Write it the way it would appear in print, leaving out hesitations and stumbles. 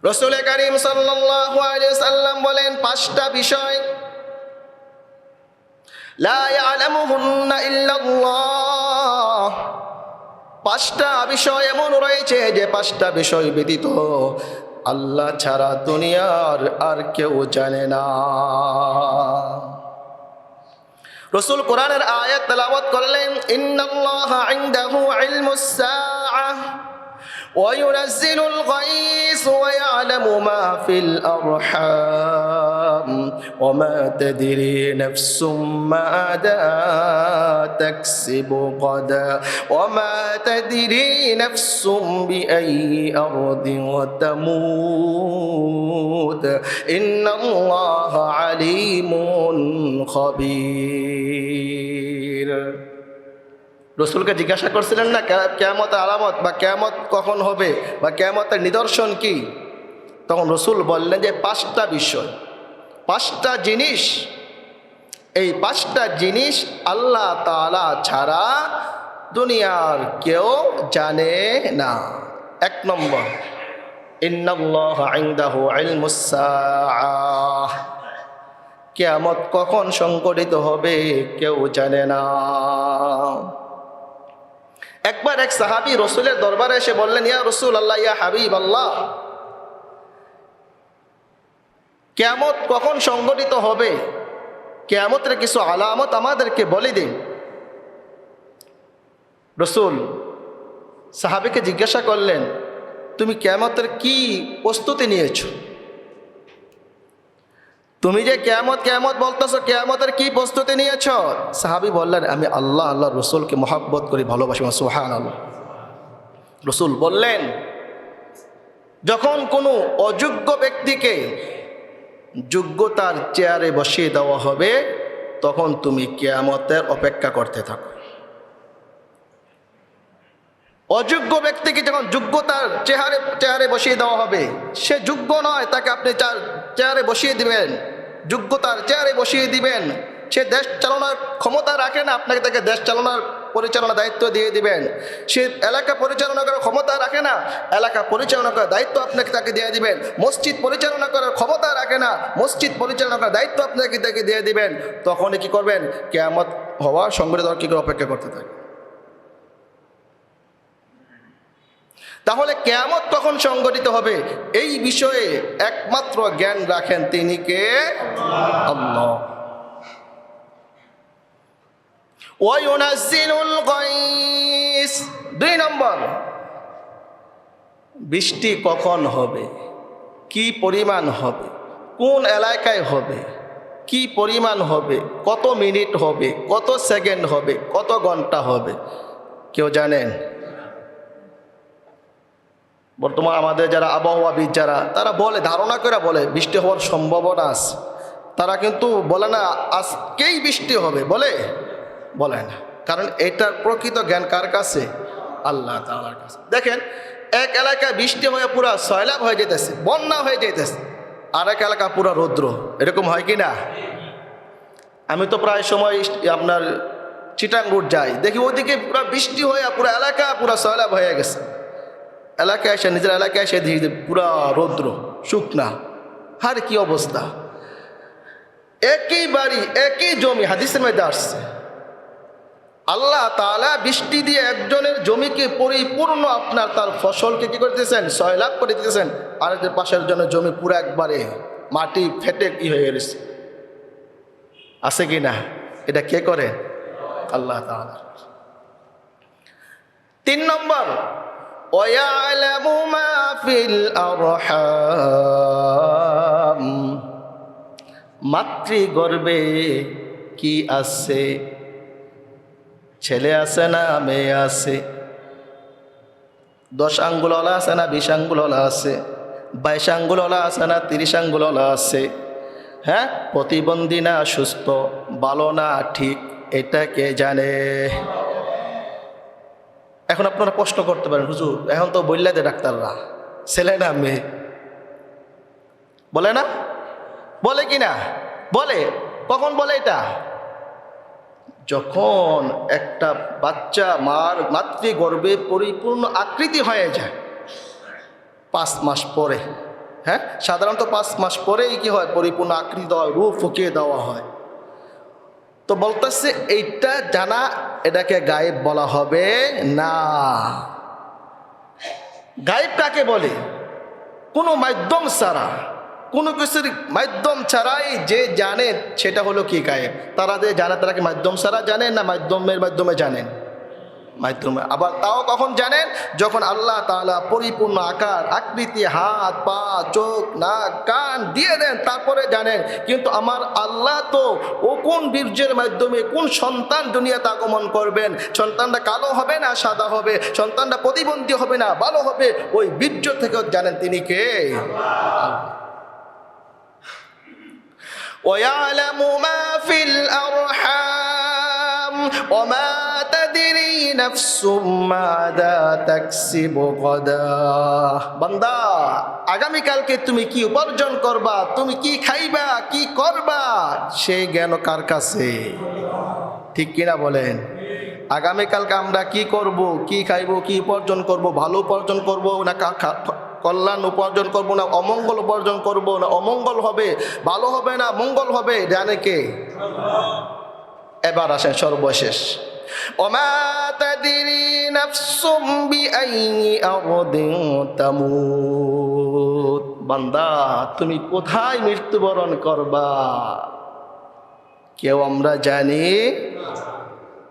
রাসূল কারীম সাল্লাল্লাহু আলাইহি ওয়াসাল্লাম বলেন, 5টা বিষয় লা ইয়ালামুহুন্না ইল্লাল্লাহ। 5টা বিষয় এমন রয়েছে যে 5টা বিষয় ব্যতীত আল্লাহ ছাড়া দুনিয়ার আর কেউ জানে না। রাসূল কোরআনের আয়াত তেলাওয়াত করলেন, ইন্নাল্লাহা ইনদাহু ইলমুস সাআহ ওয়া ইউনাজ্জিলুল গায়স ওয়া ইয়ালামু মা ফিল আরহাম ওয়া মা তাদরি নাফসুম মাযা তাকসিবু গাদা ওয়া মা তাদরি নাফসুম বিআইয়ি আরদিন তামুত ইন্নাল্লাহা আলিমুন খবীর। রসুলকে জিজ্ঞাসা করছিলেন না কিয়ামতের আলামত বা কিয়ামত কখন হবে বা কিয়ামতের নিদর্শন কি? তখন রসুল বললেন যে 5টা বিষয়, 5টা জিনিস। এই 5টা জিনিস আল্লাহ তাআলা ছাড়া দুনিয়ার কেউ জানে না। 1 নম্বর, ইন্নাল্লাহা ইনদাহু ইলমুস সাআহ। কিয়ামত কখন সংঘটিত হবে কেউ জানে না। একবার এক সাহাবী রসুলের দরবারে এসে বললেন, ইয়া রাসূলুল্লাহ, ইয়া হাবিবাল্লাহ, কিয়ামত কখন সংঘটিত হবে? কিয়ামতের কিছু আলামত আমাদেরকে বলে দিন। রসুল সাহাবীকে জিজ্ঞাসা করলেন, তুমি কিয়ামতের কি প্রস্তুতি নিয়েছো? তুমি যে কিয়ামত কিয়ামত বলতেছো, কিয়ামতের কি প্রস্তুতি নিয়েছো? সাহাবী বললেন, আমি আল্লাহ রসুলকে মহব্বত করি, ভালোবাসি। সুবহানাল্লাহ। রসুল বললেন, যখন কোনো অযোগ্য ব্যক্তিকে যোগ্যতার চেয়ারে বসিয়ে দেওয়া হবে তখন তুমি কিয়ামতের অপেক্ষা করতে থাকো। অযোগ্য ব্যক্তিকে যখন যোগ্যতার চেয়ারে বসিয়ে দেওয়া হবে, সে যোগ্য নয়, তাকে আপনি চেয়ারে বসিয়ে দিবেন, যোগ্যতার চেয়ারে বসিয়ে দিবেন। সে দেশ চালানোর ক্ষমতা রাখে না, আপনাকে তাকে দেশ পরিচালনার দায়িত্ব দিয়ে দিবেন। সে এলাকা পরিচালনা করার ক্ষমতা রাখে না, এলাকা পরিচালনা করার দায়িত্ব আপনাকে তাকে দিয়ে দিবেন। মসজিদ পরিচালনা করার ক্ষমতা রাখে না, মসজিদ পরিচালনা করার দায়িত্ব আপনাকে তাকে দিয়ে দিবেন। তখনই কি করবেন? কিয়ামত হওয়ার সংগঠিত কি করে অপেক্ষা করতে থাকে। তাহলে কিয়ামত কখন সংঘটিত হবে এই বিষয়ে একমাত্র জ্ঞান রাখেন তিনি কে? আল্লাহ। ওয়া ইউনাজ্জিলুল গায়স। 2 নম্বর, বৃষ্টি কখন হবে, কি পরিমাণ হবে, কোন এলাকায় হবে, কি পরিমাণ হবে, কত মিনিট হবে, কত সেকেন্ড হবে, কত ঘন্টা হবে, কেউ জানেন? বর্তমান আমাদের যারা আবহাওয়াবিদ যারা, তারা বলে, ধারণা করে বলে বৃষ্টি হওয়ার সম্ভাবনা আছে। তারা কিন্তু বলে না আজকেই বৃষ্টি হবে, বলে না। কারণ এটার প্রকৃত জ্ঞান কার কাছে? আল্লাহ তাআলার কাছে। দেখেন, এক এলাকায় বৃষ্টি হয়ে পুরা সয়লাব হয়ে যেতেছে, বন্যা হয়ে যেতেছে, আর এক এলাকা পুরা রৌদ্র। এরকম হয় কি না? আমি তো প্রায় সময় আপনার চিটাঙ্গুর যাই, দেখি ওইদিকে পুরা বৃষ্টি হয়ে পুরা এলাকা পুরা সয়লাব হয়ে গেছে। এলাকায় এসে, নিজের এলাকায় এসে দেখি পুরা রৌদ্র, শুকনা। আর কি অবস্থা! একই বাড়ি, একই জমি, হাদিসের মধ্যে আসছে আল্লাহ তাআলা বৃষ্টি দিয়ে একজনের জমিকে পরিপূর্ণ আপনার তার ফসলকে কি করতেছেন? সয়লাব করে দিতেছেন। আর যে পাশের জনের জমি পুরো একবারে মাটি ফেটে কি হয়ে গেছে। আছে কি না? এটা কে করে? আল্লাহ তাআলা। 3 নম্বর, ওয়ায়ালামু মা ফিল আরহাম। মাতৃগর্ভে কি আছে, ছেলে আছে না মেয়ে আছে, 10 আঙ্গুলওয়ালা আছে না 20 আঙ্গুলওয়ালা আছে, 22 আঙ্গুলওয়ালা আছে না 30 আঙ্গুলওয়ালা আছে, হ্যাঁ, প্রতিবন্ধী না সুস্থ, ভালো না ঠিক, এটা কে জানে? এখন আপনারা প্রশ্ন করতে পারেন, হুজুর এখন তো বললে দে ডাক্তাররা ছেলে না মেয়ে, বলে না? বলে কি না? বলে। কখন বলে এটা? যখন একটা বাচ্চা মার মাতৃগর্ভে পরিপূর্ণ আকৃতি হয়ে যায় 5 মাস পরে, হ্যাঁ, সাধারণত 5 মাস পরেই কি হয়, পরিপূর্ণ আকৃতি দেওয়া হয়, রূপ ফুকিয়ে দেওয়া হয়। তো বলতেছে এইটা জানা, এটাকে গায়েব বলা হবে না। গায়েব কাকে বলে? কোনো মাধ্যম ছাড়া, কোনো কিছুর মাধ্যম ছাড়াই যে জানে সেটা হলো কি গায়েব। তারা যে জানে তারা কি মাধ্যম ছাড়া জানেন না মাধ্যমের মাধ্যমে জানেন? মাধ্যমে। আবার তাও কখন জানেন? যখন আল্লাহ তাআলা পরিপূর্ণ আকার আকৃতি, হাত পা চোখ নাক কান দিয়ে দেন, তারপরে জানেন। কিন্তু আমার আল্লাহ তো ও কোন বীর্যের মাধ্যমে কোন সন্তান দুনিয়াতে আগমন করবেন, সন্তানটা কালো হবে না সাদা হবে, সন্তানটা প্রতিবন্ধী হবে না ভালো হবে, ওই বীর্য থেকেও জানেন তিনি কে। وَيَعْلَمُ مَا فِي الْأَرْحَامِ وَمَا تَدْرِي نَفْسٌ مَاذَا تَكْسِبُ غَدًا। বান্দা, আগামীকালকে তুমি কি উপার্জন করবা, তুমি কি খাইবা, কি করবা, সেই জ্ঞান কার কাছে? ঠিক কিনা বলেন? আগামীকালকে আমরা কি করব, কি খাইব, কি উপার্জন করব, ভালো উপার্জন করব না কল্যাণ উপার্জন করব না অমঙ্গল উপার্জন করব, না অমঙ্গল হবে ভালো হবে না মঙ্গল হবে, জানে কে? এবার আসেন সর্বশেষ, ওমা তাদরি নাফসুম বিআইয়ি আরদিন তামুত। বান্দা, তুমি কোথায় মৃত্যুবরণ করবা কেউ আমরা জানি